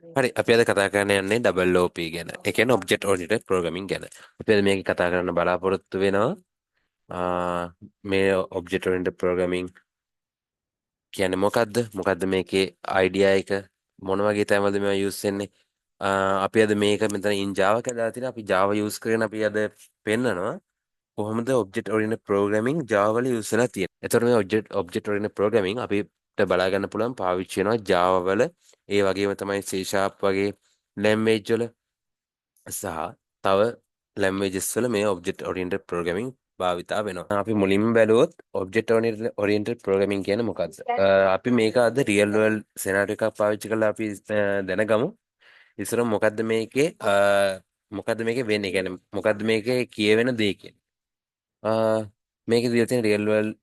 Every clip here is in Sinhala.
හරි අපි අද කතා කරන්න යන්නේ ඩබල් OP ගැන. ඒ කියන්නේ ඔබ්ජෙක්ට් ඕරියන්ටඩ් ප්‍රෝග්‍රෑමින් ගැන. අපි අද මේක කතා කරන්න බලාපොරොත්තු වෙනවා. මේ ඔබ්ජෙක්ට් ඕරියන්ටඩ් ප්‍රෝග්‍රෑමින් කියන්නේ මොකද්ද? මොකද්ද මේකේ අයිඩියා එක? මොන වගේ තැන්වලද මේවා යූස් වෙන්නේ? අපි අද මේක මෙතන ඉන් Java කියලා තියෙනවා. අපි Java යූස් කරගෙන අපි අද පෙන්නනවා කොහොමද ඔබ්ජෙක්ට් ඕරියන්ටඩ් ප්‍රෝග්‍රෑමින් Java වල යූස් වෙලා තියෙන්නේ. එතකොට මේ ඔබ්ජෙක්ට් ඕරියන්ටඩ් ප්‍රෝග්‍රෑමින් අපිට බලා ගන්න පුළුවන් පාවිච්චි වෙනවා Java වල. ඒ වගේම තමයි C# වගේ ලැන්ග්වේජ් වල සහ තව ලැන්ග්වේජස් වල මේ ඔබ්ජෙක්ට් ඕරියන්ටඩ් ප්‍රෝග්‍රෑමින් භාවිතා වෙනවා. අපි මුලින්ම බැලුවොත් ඔබ්ජෙක්ට් ඕරියන්ටඩ් ප්‍රෝග්‍රෑමින් කියන්නේ මොකක්ද? අපි මේක අද රියල් වර්ල්ඩ් සිනාරියෝ එකක් පාවිච්චි කරලා අපි දැනගමු. ඉස්සර මොකද්ද මේකේ වෙන්නේ? කියන්නේ මොකද්ද මේකේ කියවෙන දේ කියන්නේ. මේක දීලා තියෙන රියල් වර්ල්ඩ්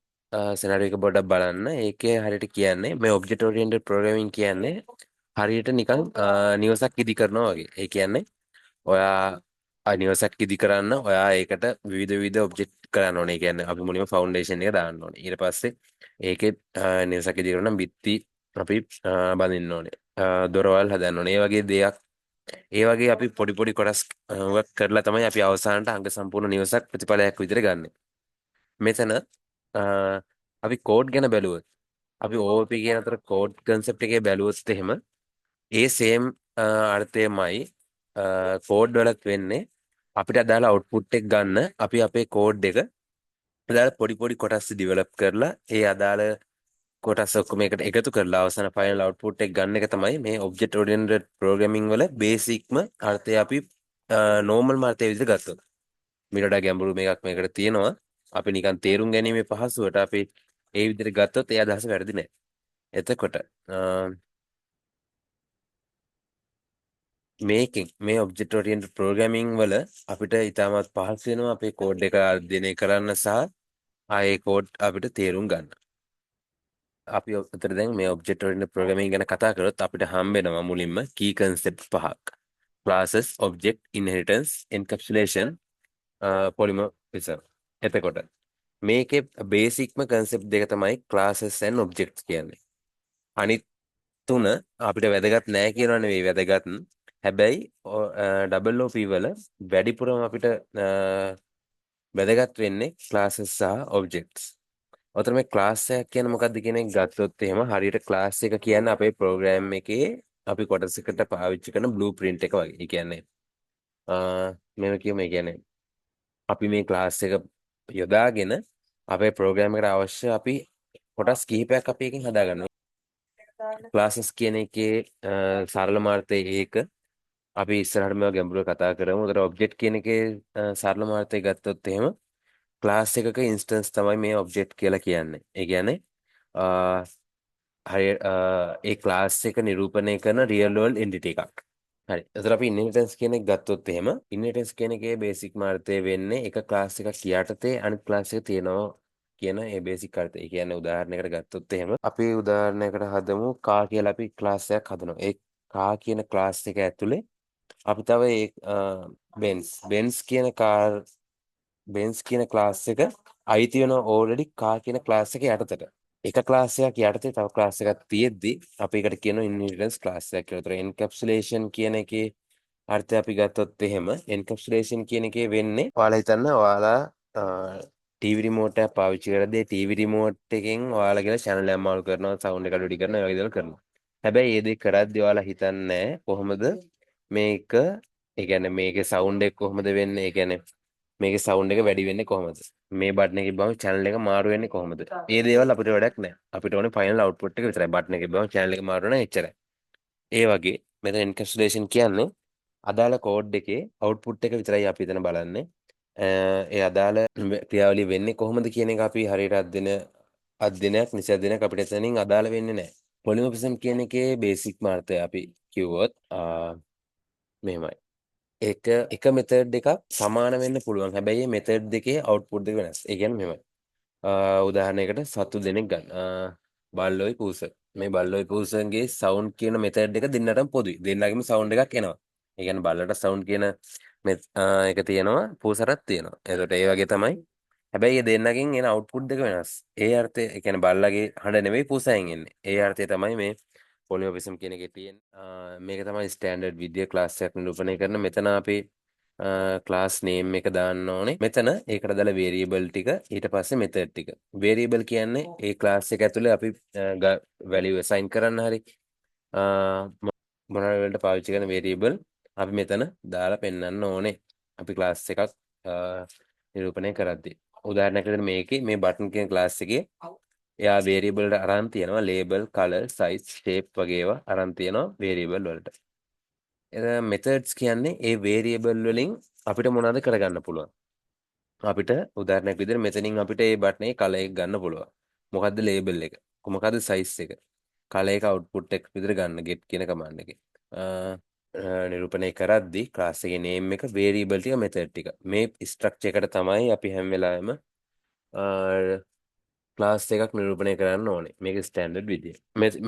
සිනාරියෝ එක පොඩ්ඩක් බලන්න. ඒකේ හරියට කියන්නේ මේ ඔබ්ජෙක්ට් ඕරියන්ටඩ් ප්‍රෝග්‍රෑමින් කියන්නේ හරියට නිකන් නිවසක් ඉදි කරනවා වගේ. ඒ කියන්නේ ඔයා නිවසක් ඉදි කරන්න ඔයා ඒකට විවිධ ඔබ්ජෙක්ට් කරන්න ඕනේ. ඒ කියන්නේ අපි මුලින්ම ෆවුන්ඩේෂන් එක දාන්න ඕනේ. ඊට පස්සේ ඒකේ නිවසක් ඉදි කරන බිත්ති අපි බඳින්න ඕනේ. දොරවල් හදන්න ඕනේ. ඒ වගේ දෙයක්. ඒ වගේ අපි පොඩි පොඩි කොටස් work කරලා තමයි අපි අවසානට අංග සම්පූර්ණ නිවසක් ප්‍රතිඵලයක් විදිහට ගන්න. මෙතන අපි කෝඩ් ගැන බැලුවොත් අපි OOP කියන අතර කෝඩ් කන්සෙප්ට් එකේ බැලුවොත් එහෙම ඒ සේම් අර්ථයමයි කෝඩ් වලත් වෙන්නේ. අපිට අදාළ අවුට්පුට් එක ගන්න අපි අපේ කෝඩ් එක අදාළ පොඩි පොඩි කොටස් ඩිවෙලොප් කරලා ඒ අදාළ කොටස් ඔක්කොම එකට එකතු කරලා අවසාන ෆයිනල් අවුට්පුට් එක ගන්න එක තමයි මේ ඔබ්ජෙක්ට් ඕරියන්ටඩ් ප්‍රෝග්‍රෑමින් වල බේසික්ම අර්ථය. අපි නෝමල් අර්ථය විදිහට ගත්තොත් මීට වඩා ගැඹුරු මේකක් මේකට තියෙනවා. අපි නිකන් තේරුම් ගැනීමේ පහසුවට අපි ඒ විදිහට ගත්තොත් ඒ අදහස වැරදි නෑ. එතකොට මේකෙන් මේ ඔබ්ජෙක්ට් ඕරියන්ටඩ් ප්‍රෝග්‍රෑමින් වල අපිට ඉතාමත් පහසු වෙනවා අපේ කෝඩ් එක අධ්‍යයනය කරන්න සහ ආයේ කෝඩ් අපිට තේරුම් ගන්න. අපි ඔතන දැන් මේ ඔබ්ජෙක්ට් ඕරියන්ටඩ් ප්‍රෝග්‍රෑමින් ගැන කතා කරොත් අපිට හම්බ වෙනවා මුලින්ම key concepts පහක්. classes, object, inheritance, encapsulation, polymorphism. එතකොට මේකේ බේසික්ම concept දෙක තමයි classes and objects කියන්නේ. අනිත් තුන අපිට වැදගත් නෑ කියනවා නෙවෙයි වැදගත්. හැබැයි ඩබල් OP වල වැඩිපුරම අපිට වැදගත් වෙන්නේ classes සහ objects. ඔතන මේ class එකක් කියන්නේ මොකක්ද කියන එක ගත්තොත් එහෙම හරියට class එක කියන්නේ අපේ program එකේ අපි කොටසකට පාවිච්චි කරන blueprint එක වගේ. ඒ කියන්නේ මේව කියමු. ඒ කියන්නේ අපි මේ class එක යොදාගෙන අපේ program එකට අවශ්‍ය අපි කොටස් කිහිපයක් අපි එකෙන් හදාගන්නවා. classes කියන එකේ සරල මාර්ථය ඒක. අපි ඉස්සරහට මේවා ගැඹුරව කතා කරමු. උතර ඔබ්ජෙක්ට් කියන එකේ සරල මාර්ථය ගත්තොත් එහෙම ක්ලාස් එකක ඉන්ස්ටන්ස් තමයි මේ ඔබ්ජෙක්ට් කියලා කියන්නේ. ඒ කියන්නේ හරි ඒ ක්ලාස් එක නිරූපණය කරන රියල් වර්ල්ඩ් එන්ටිටි එකක්. හරි. එතකොට අපි ඉන්හෙරිටන්ස් කියන එක ගත්තොත් එහෙම ඉන්හෙරිටන්ස් කියන එකේ බේසික් මාර්ථය වෙන්නේ එක ක්ලාස් එකක් යටතේ අනිත් ක්ලාස් එක තියෙනවා කියන ඒ බේසික් අර්ථය. ඒ කියන්නේ උදාහරණයකට ගත්තොත් එහෙම අපි උදාහරණයකට හදමු කා කියලා අපි ක්ලාස් එකක් හදනවා. ඒ කා කියන ක්ලාස් එක ඇතුලේ අපි තව ඒ බෙන්ස් කියන ක්ලාස් එක අයිති වෙන ඕල්රෙඩි කා කියන ක්ලාස් එක යටතට. එක ක්ලාස් එකක් යටතේ තව ක්ලාස් එකක් තියෙද්දි අපි ඒකට කියනවා ඉන්හෙරිටන්ස් ක්ලාස් එකක් කියලා. ඒතර එන්කැප්සුලේෂන් කියන එකේ අර්ථය අපි ගත්තොත් එහෙම එන්කැප්සුලේෂන් කියන එකේ වෙන්නේ ඔයාලා හිතන්න ඔයාලා ටීවී රිමෝට් එකක් පාවිච්චි කරද්දී ටීවී රිමෝට් එකෙන් ඔයාලා කියලා channel එකක් මාරු කරනවා, සවුන්ඩ් එක අඩු වැඩි කරනවා, ඒ වගේ දේවල් කරනවා. හැබැයි මේ දේ කරද්දී ඔයාලා හිතන්නේ කොහොමද මේක ඒ කියන්නේ මේකේ සවුන්ඩ් එක කොහොමද වෙන්නේ? ඒ කියන්නේ මේකේ සවුන්ඩ් එක වැඩි වෙන්නේ කොහොමද? මේ බටන් එකේ බම channel එක මාරු වෙන්නේ කොහොමද? මේ දේවල් අපිට වැඩක් නැහැ. අපිට ඕනේ ෆයිනල් අවුට්පුට් එක විතරයි. බටන් එකේ බම channel එක මාරු වෙනවා එච්චරයි. ඒ වගේ මෙතන එන්කැප්සුලේෂන් කියන්නේ අදාළ කෝඩ් එකේ අවුට්පුට් එක විතරයි අපි එතන බලන්නේ. ඒ අදාළ ක්‍රියාවලිය වෙන්නේ කොහොමද කියන එක අපි හරියට අධ්‍යයනයක් නිසැදෙනක් අපිට එතනින් අදාළ වෙන්නේ නැහැ. පොලිමොර්ෆිසම් කියන එකේ බේසික් මාර්ථය අපි කිව්වොත් මෙහෙමයි. එක මෙතඩ් එකක් සමාන වෙන්න පුළුවන්. හැබැයි මේ මෙතඩ් දෙකේ අවුට්පුට් දෙක වෙනස්. ඒ කියන්නේ මෙහෙමයි. උදාහරණයකට සතු දෙනෙක් ගන්න. බල්ලොයි පූස. මේ බල්ලොයි පූසන්ගේ සවුන්ඩ් කියන මෙතඩ් එක දෙන්නටම පොදුයි. දෙන්නගෙම සවුන්ඩ් එකක් එනවා. ඒ කියන්නේ බල්ලට සවුන්ඩ් කියන එක තියෙනවා, පූසටත් තියෙනවා. එතකොට ඒ වගේ තමයි. හැබැයි මේ දෙන්නගෙන් එන අවුට්පුට් දෙක වෙනස්. ඒ අර්ථය ඒ කියන්නේ බල්ලගේ හඬ නෙවෙයි පූසයෙන් එන්නේ. ඒ අර්ථය තමයි මේ polymorphism කියන එකේ තියෙන මේක තමයි ස්ටෑන්ඩඩ් විදිය ක්ලාස් එකක් නිරූපණය කරන. මෙතන අපි ක්ලාස් නේම් එක දාන්න ඕනේ. මෙතන ඒකට දාලා වේරියබල් ටික ඊට පස්සේ මෙතඩ් ටික. වේරියබල් කියන්නේ ඒ ක්ලාස් එක ඇතුලේ අපි වැලියු assign කරන්න හරි මොනවා වලට පාවිච්චි කරන වේරියබල් අපි මෙතන දාලා පෙන්වන්න ඕනේ. අපි ක්ලාස් එකක් නිරූපණය කරද්දී. උදාහරණයක් විදිහට මේකේ මේ බටන් කියන ක්ලාස් එකේ එයා වේරියබල් වලට අරන් තියෙනවා ලේබල්, කලර්, සයිස්, ෂේප් වගේ ඒවා අරන් තියෙනවා වේරියබල් වලට. එතන මෙතඩ්ස් කියන්නේ ඒ වේරියබල් වලින් අපිට මොනවද කරගන්න පුළුවන්. අපිට උදාහරණයක් විදිහට මෙතනින් අපිට මේ බටනේ කලර් එක ගන්න පුළුවන්. මොකද්ද ලේබල් එක? මොකද්ද සයිස් එක? කලර් එක අවුට්පුට් එක විදිහට ගන්න get කියන කමාන්ඩ් එකේ. නිරූපණය කරද්දී ක්ලාස් එකේ නේම් එක වේරියබල් ටික මෙතඩ් ටික මේ ස්ට්‍රක්චර් එකට තමයි අපි හැම වෙලාවෙම ක්ලාස් එකක් නිරූපණය කරන්න ඕනේ. මේක ස්ටෑන්ඩඩ් විදිය.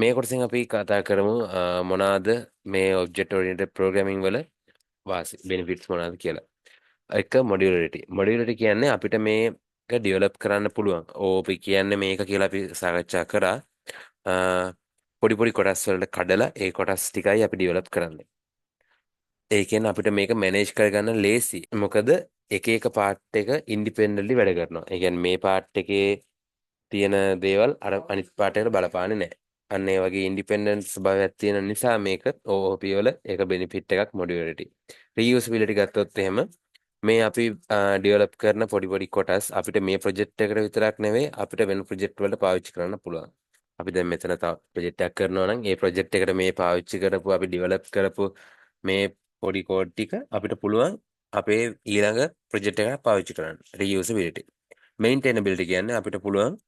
මේ කොටසෙන් අපි කතා කරමු මොනවාද මේ ඔබ්ජෙක්ට් ඕරියන්ටඩ් ප්‍රෝග්‍රෑමින් වල වාසි බෙනිෆිට්ස් මොනවාද කියලා. එක මොඩියුලරිටි. මොඩියුලරිටි කියන්නේ අපිට මේක ඩෙවලොප් කරන්න පුළුවන්. ඕපි කියන්නේ මේක කියලා අපි සාකච්ඡා කරා. පොඩි පොඩි කොටස් වලට කඩලා ඒ කොටස් ටිකයි අපි ඩෙවලොප් කරන්නේ. ඒ කියන්නේ අපිට මේක මැනේජ් කරගන්න ලේසි. මොකද එක එක පාර්ට් එක ඉන්ඩිපෙන්ඩන්ට්ලි වැඩ කරනවා. ඒ කියන්නේ මේ පාර්ට් එකේ තියෙන දේවල් අර අනිත් පාර්ට් එකට බලපාන්නේ නැහැ. අන්න ඒ වගේ ඉන්ඩිපෙන්ඩන්ට් ස්වභාවයක් තියෙන නිසා මේක OOP වල ඒක බෙනිෆිට් එකක් මොඩියුලරිටි. රියුසබිලිටි ගත්තොත් එහෙම මේ අපි ඩෙවලොප් කරන පොඩි පොඩි කොටස් අපිට මේ ප්‍රොජෙක්ට් එකට විතරක් නෙවෙයි අපිට වෙන ප්‍රොජෙක්ට් වලට පාවිච්චි කරන්න පුළුවන්. අපි දැන් මෙතන තව ප්‍රොජෙක්ට් එකක් කරනවා නම් ඒ ප්‍රොජෙක්ට් එකට මේ පාවිච්චි කරපු අපි ඩෙවලොප් කරපු මේ පොඩි කෝඩ් ටික අපිට පුළුවන් අපේ ඊළඟ ප්‍රොජෙක්ට් එකට පාවිච්චි කරන්න. රියුසබිලිටි. මේන්ටේනබිලිටි කියන්නේ අපිට පුළුවන්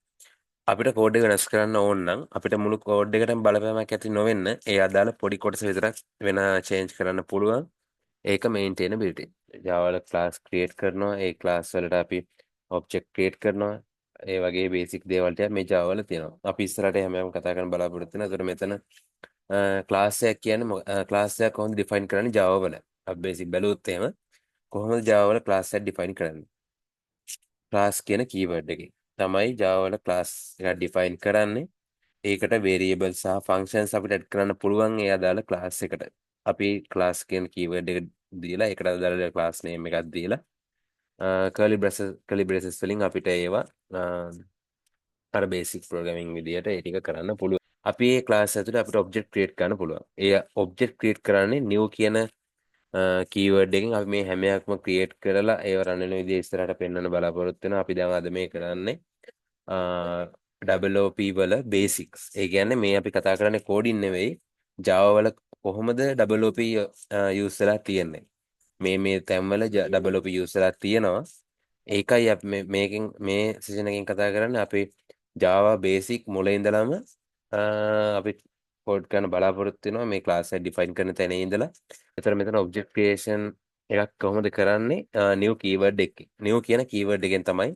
අපිට කෝඩ් එක වෙනස් කරන්න ඕන නම් අපිට මුළු කෝඩ් එකටම බලපෑමක් ඇති නොවෙන්න ඒ අදාළ පොඩි කොටස විතරක් වෙන චේන්ජ් කරන්න පුළුවන්. ඒක මේන්ටේනබිලිටි. Java වල ක්ලාස් ක්‍රියේට් කරනවා. ඒ ක්ලාස් වලට අපි ඔබ්ජෙක්ට් ක්‍රියේට් කරනවා. ඒ වගේ බේසික් දේවල් ටික මේ Java වල තියෙනවා. අපි ඉස්සරහට හැමෝම කතා කරන්න බලාපොරොත්තු වෙනවා. ඒතර මෙතන ක්ලාස් එකක් කියන්නේ ක්ලාස් එකක් කොහොමද ඩිෆයින් කරන්නේ Java වල. අපි බේසික් බැලුවොත් එහෙම කොහොමද Java වල ක්ලාස් එකක් ඩිෆයින් කරන්නේ? ක්ලාස් කියන කීවර්ඩ් එකේ තමයි Java වල ක්ලාස් එකක් ඩිෆයින් කරන්නේ. ඒකට වේරියබල් සහ ෆන්ක්ෂන්ස් අපිට ඇඩ් කරන්න පුළුවන් ඒ අදාළ ක්ලාස් එකට. අපි ක්ලාස් කියන කීවර්ඩ් එක දීලා ඒකට අදාළ ක්ලාස් නේම් එකක් දීලා කර්ලි බ්‍රේසස් වලින් අපිට ඒවා අර බේසික් ප්‍රෝග්‍රෑමින් විදියට ඒ ටික කරන්න පුළුවන්. අපි මේ ක්ලාස් ඇතුලේ අපිට ඔබ්ජෙක්ට් ක්‍රියේට් කරන්න පුළුවන්. ඒ ඔබ්ජෙක්ට් ක්‍රියේට් කරන්නේ new කියන කීවර්ඩ් එකෙන් අපි මේ හැම එකක්ම ක්‍රියේට් කරලා ඒව රන් වෙන විදිය ඉස්සරහට පෙන්වන්න බලාපොරොත්තු වෙනවා. අපි දැන් අද මේ කරන්නේ OOP වල බේසික්ස්. ඒ කියන්නේ මේ අපි කතා කරන්නේ කෝඩින් නෙවෙයි. Java වල කොහොමද OOP යූස් වෙලා තියෙන්නේ. මේ තැන්වල OOP යූස් වෙලා තියෙනවා. ඒකයි අපි මේකෙන් මේ සෙෂන් එකෙන් කතා කරන්නේ අපි Java basic මුල ඉඳලම අපි කෝඩ් කරන බලාපොරොත්තු වෙනවා මේ ක්ලාස් එක ඩිෆයින් කරන තැන ඉඳලා. එතන මෙතන ඔබ්ජෙක්ට් ක්‍රියේෂන් එකක් කොහොමද කරන්නේ? new keyword එකකින්. new කියන keyword එකෙන් තමයි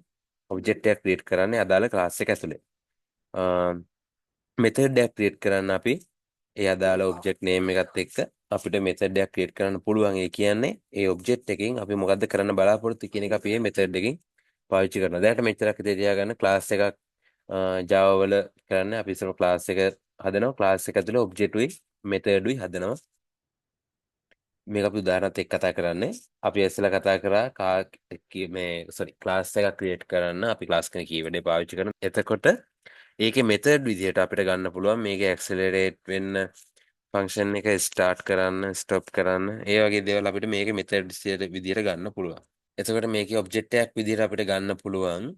ඔබ්ජෙක්ට් එකක් ක්‍රියේට් කරන්නේ අදාළ ක්ලාස් එක ඇතුලේ. මෙතඩ් එකක් ක්‍රියේට් කරන්න අපි ඒ අදාළ ඔබ්ජෙක්ට් නේම් එකත් එක්ක අපිට මෙතඩ් එකක් ක්‍රියේට් කරන්න පුළුවන්. ඒ කියන්නේ ඒ ඔබ්ජෙක්ට් එකෙන් අපි මොකද්ද කරන්න බලාපොරොත්තු කියන එක අපි මේ මෙතඩ් එකෙන් පාවිච්චි කරනවා. දැනට මෙච්චරක් ඉතින් තියාගන්න ක්ලාස් එකක් Java වල කරන්නේ අපි ඉස්සර ක්ලාස් එක හදනවා. ක්ලාස් එක ඇතුලේ ඔබ්ජෙක්ට් උයි මෙතඩ් උයි හදනවා. මේක අපි උදාහරණත් එක්ක කතා කරන්නේ. අපි ඉස්සෙල්ලා කතා කරා ක්ලාස් එකක් ක්‍රියේට් කරන්න අපි ක්ලාස් කෙනෙක් කීවර්ඩ් එක පාවිච්චි කරනවා. එතකොට ඒකේ මෙතඩ් විදිහට අපිට ගන්න පුළුවන් මේක ඇක්සලරේට් වෙන්න ෆන්ක්ෂන් එක ස්ටාර්ට් කරන්න ස්ටොප් කරන්න ඒ වගේ දේවල් අපිට මේකේ මෙතඩ් විදිහට ගන්න පුළුවන්. එතකොට මේකේ ඔබ්ජෙක්ට් එකක් විදිහට අපිට ගන්න පුළුවන්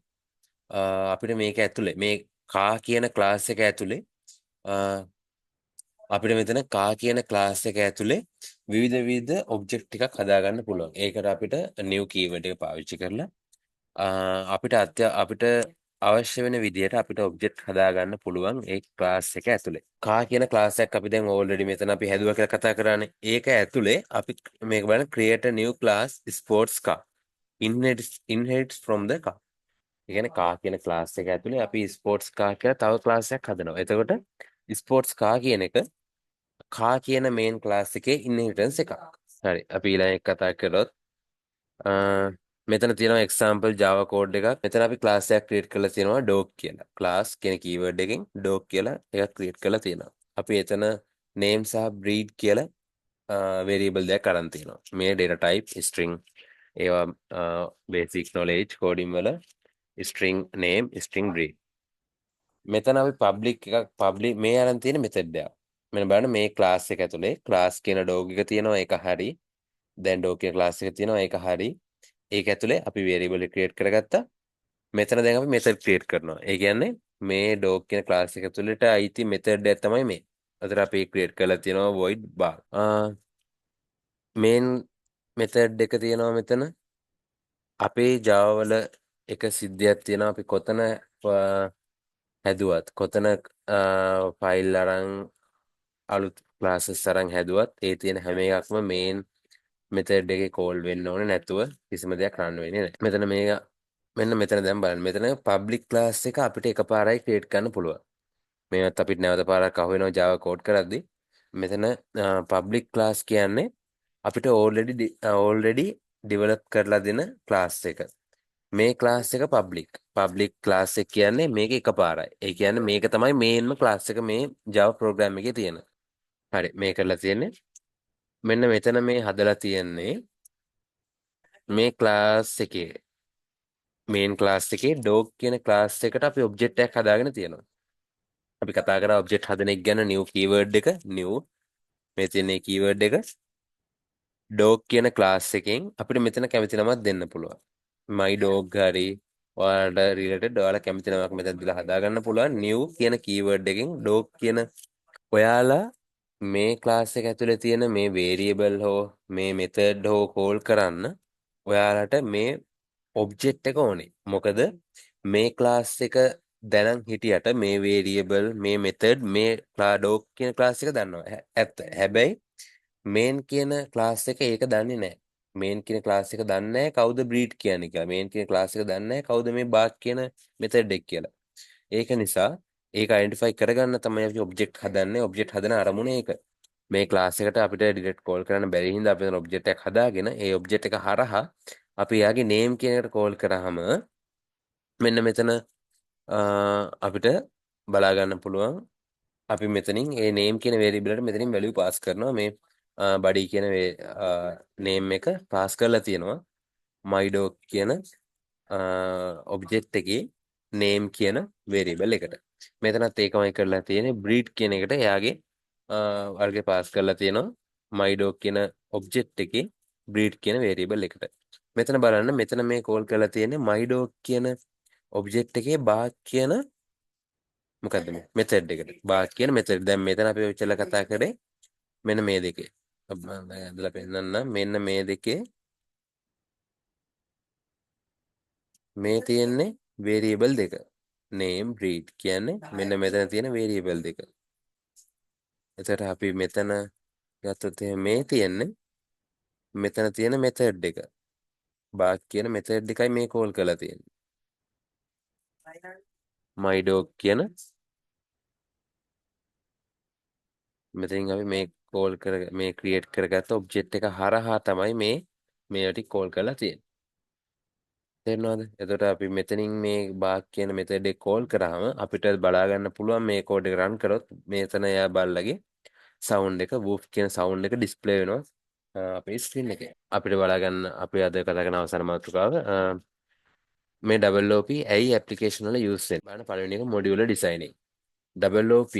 අපිට මේක ඇතුලේ මේ කා කියන ක්ලාස් එක ඇතුලේ අපිට මෙතන කා කියන ක්ලාස් එක ඇතුලේ විවිධ ඔබ්ජෙක්ට් ටිකක් හදාගන්න පුළුවන්. ඒකට අපිට new keyword එක පාවිච්චි කරලා අපිට අවශ්‍ය වෙන විදිහට අපිට ඔබ්ජෙක්ට් හදාගන්න පුළුවන් ඒ ක්ලාස් එක ඇතුලේ. කා කියන ක්ලාස් එකක් අපි දැන් ඕල්රෙඩි මෙතන අපි හැදුවා කියලා කතා කරානේ. ඒක ඇතුලේ අපි මේක බලන්න create a new class sports car inherits from the car. ඒ කියන්නේ කා කියන ක්ලාස් එක ඇතුලේ අපි ස්පෝර්ට්ස් කා කියලා තව ක්ලාස් එකක් හදනවා. එතකොට ස්පෝර්ට්ස් කා කියන එක කා කියන මේන් ක්ලාස් එකේ ඉන්හෙරිටන්ස් එකක්. හරි. අපි ඊළඟ එක කතා කරොත් මෙතන තියෙනවා එක්සැම්පල් Java code එකක්. මෙතන අපි ක්ලාස් එකක් ක්‍රියේට් කරලා තියෙනවා dog කියලා. ක්ලාස් කියන කීවර්ඩ් එකෙන් dog කියලා එකක් ක්‍රියේට් කරලා තියෙනවා. අපි එතන name සහ breed කියලා variable දෙයක් අරන් තියෙනවා. මේ data type string ඒවා basic knowledge coding වල string name string breed. මෙතන අපි public මේ අරන් තියෙන method එකක්. මෙන්න බලන්න මේ class එක ඇතුලේ class කියන dog එක තියෙනවා ඒක හරි. දැන් dog කියන class එක තියෙනවා ඒක හරි. ඒක ඇතුලේ අපි variable create කරගත්තා. මෙතන දැන් අපි method create කරනවා. ඒ කියන්නේ මේ dog කියන class එක ඇතුළට අයිති method එක තමයි මේ. අතර අපි create කරලා තියෙනවා void bar. main method එක තියෙනවා මෙතන. අපේ Java වල එක සිද්ධියක් තියෙනවා අපි කොතන හැදුවත් කොතන ෆයිල් අරන් අලුත් classes අරන් හැදුවත් ඒ තියෙන හැම එකක්ම main method එකේ call වෙන්න ඕනේ නැතුව කිසිම දෙයක් කරන්න වෙන්නේ නැහැ. මෙතන මේක මෙන්න මෙතන දැන් බලන්න. මෙතන public class එක අපිට එකපාරයි create කරන්න පුළුවන්. මේවත් අපිට නැවත පාරක් අහු වෙනවා Java code කරද්දී. මෙතන public class කියන්නේ අපිට already develop කරලා දෙන class එක. මේ class එක public class එක කියන්නේ මේක එකපාරයි. ඒ කියන්නේ මේක තමයි mainම class එක මේ Java program එකේ තියෙන. හරි මේ කරලා තියෙන්නේ මෙන්න මෙතන මේ හදලා තියෙන්නේ මේ class එකේ main class එකේ dog කියන class එකට අපි object එකක් හදාගෙන තියෙනවා. අපි කතා කරා object හදන එක ගැන new keyword එක new මේ තියෙන keyword එක dog කියන class එකෙන් අපිට මෙතන කැමති නමක් දෙන්න පුළුවන්. my dog හරි ඔයාලට related ඔයාලා කැමති නමක් මෙතන දාලා හදාගන්න පුළුවන් new කියන keyword එකෙන් dog කියන ඔයාලා මේ class එක ඇතුලේ තියෙන මේ variable හෝ මේ method හෝ call කරන්න ඔයාලට මේ object එක ඕනේ. මොකද මේ class එක දැනන් හිටියට මේ variable මේ method මේ dog කියන class එක දන්නවා. ඇත්ත. හැබැයි main කියන class එක ඒක දන්නේ නැහැ. main කියන class එක දන්නේ නැහැ කවුද breed කියන්නේ කියලා. main කියන class එක දන්නේ නැහැ කවුද මේ bark කියන method එක කියලා. ඒක නිසා ඒක identify කරගන්න තමයි අපි object හදන්නේ. object හදන අරමුණ ඒක. මේ class එකට අපිට direct call කරන්න බැරි හින්දා අපි object එකක් හදාගෙන ඒ object එක හරහා අපි යාගේ name කියන එකට call කරාම මෙන්න මෙතන අපිට බලා ගන්න පුළුවන් අපි මෙතනින් ඒ name කියන variable එකට මෙතනින් value pass කරනවා මේ body කියන name එක pass කරලා තියෙනවා my dog කියන object එකේ name කියන variable එකට මෙතනත් ඒකමයි කරලා තියෙන්නේ breed කියන එකට එයාගේ වර්ගය pass කරලා තියෙනවා my dog කියන object එකේ breed කියන variable එකට මෙතන බලන්න මෙතන මේ call කරලා තියෙන්නේ my dog කියන object එකේ bark කියන මොකද්ද මේ method එකට bark කියන method දැන් මෙතන අපි ඔච්චර කතා කරේ මෙන්න මේ දෙකේ ඇදලා පෙන්නන්න මෙන්න මේ දෙකේ මේ තියෙන්නේ variable දෙක name breed කියන්නේ මෙන්න මෙතන තියෙන variable දෙක එතකොට අපි මෙතන ගත්තොත් මේ තියෙන්නේ මෙතන තියෙන method එක bark කියන method එකයි මේ call කරලා තියෙන්නේ my dog කියන මෙතනින් අපි මේ call කර මේ create කරගත්ත object එක හරහා තමයි මේවට call කරලා තියෙන්නේ. තේරෙනවද? එතකොට අපි මෙතනින් මේ bark කියන method එක call කරාම අපිට බලා ගන්න පුළුවන් මේ code එක run කරොත් මෙතන එයා බල්ලගේ sound එක woof කියන sound එක display වෙනවා අපේ screen එකේ. අපිට බලා ගන්න අපි අද කතා කරන අවසාන මාතෘකාව මේ WOP ඇයි application වල use වෙන්නේ? බලන්න පළවෙනි එක modular designing. WOP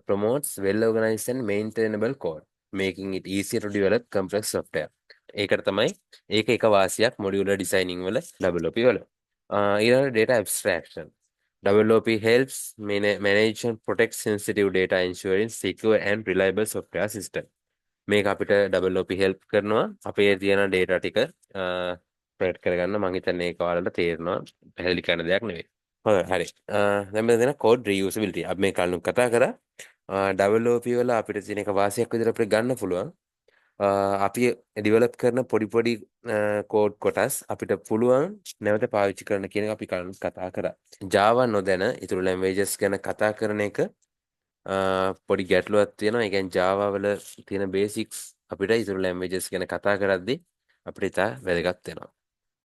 promotes well-organized and maintainable code, making it easier to develop complex software. ඒකට තමයි ඒක එක වාසියක් modular designing වල WOP වල. ඊළඟ data abstraction. WOP helps manage and protect sensitive data, ensuring secure and reliable software system. මේක අපිට WOP help කරනවා අපේ තියෙන data ටික ප්‍රොටෙක්ට් කරගන්න. මම හිතන්නේ ඒක ඔයාලට තේරෙනවා. පැහැදිලි කරන දෙයක් නෙවෙයි. හරි දැන් මෙතන code reusability අපි මේ කලින් කතා කරා WOP වල අපිට තියෙන එක වාසියක් විදිහට අපිට ගන්න පුළුවන් අපි ඩෙවලොප් කරන පොඩි කෝඩ් කොටස් අපිට පුළුවන් නැවත පාවිච්චි කරන්න කියන එක අපි කලින් කතා කරා Java නොදැන ඊටු languages ගැන කතා කරන එක පොඩි ගැටලුවක් තියෙනවා ඒ කියන්නේ Java වල තියෙන basics අපිට ඊටු languages ගැන කතා කරද්දී අපිට ඉතා වැදගත් වෙනවා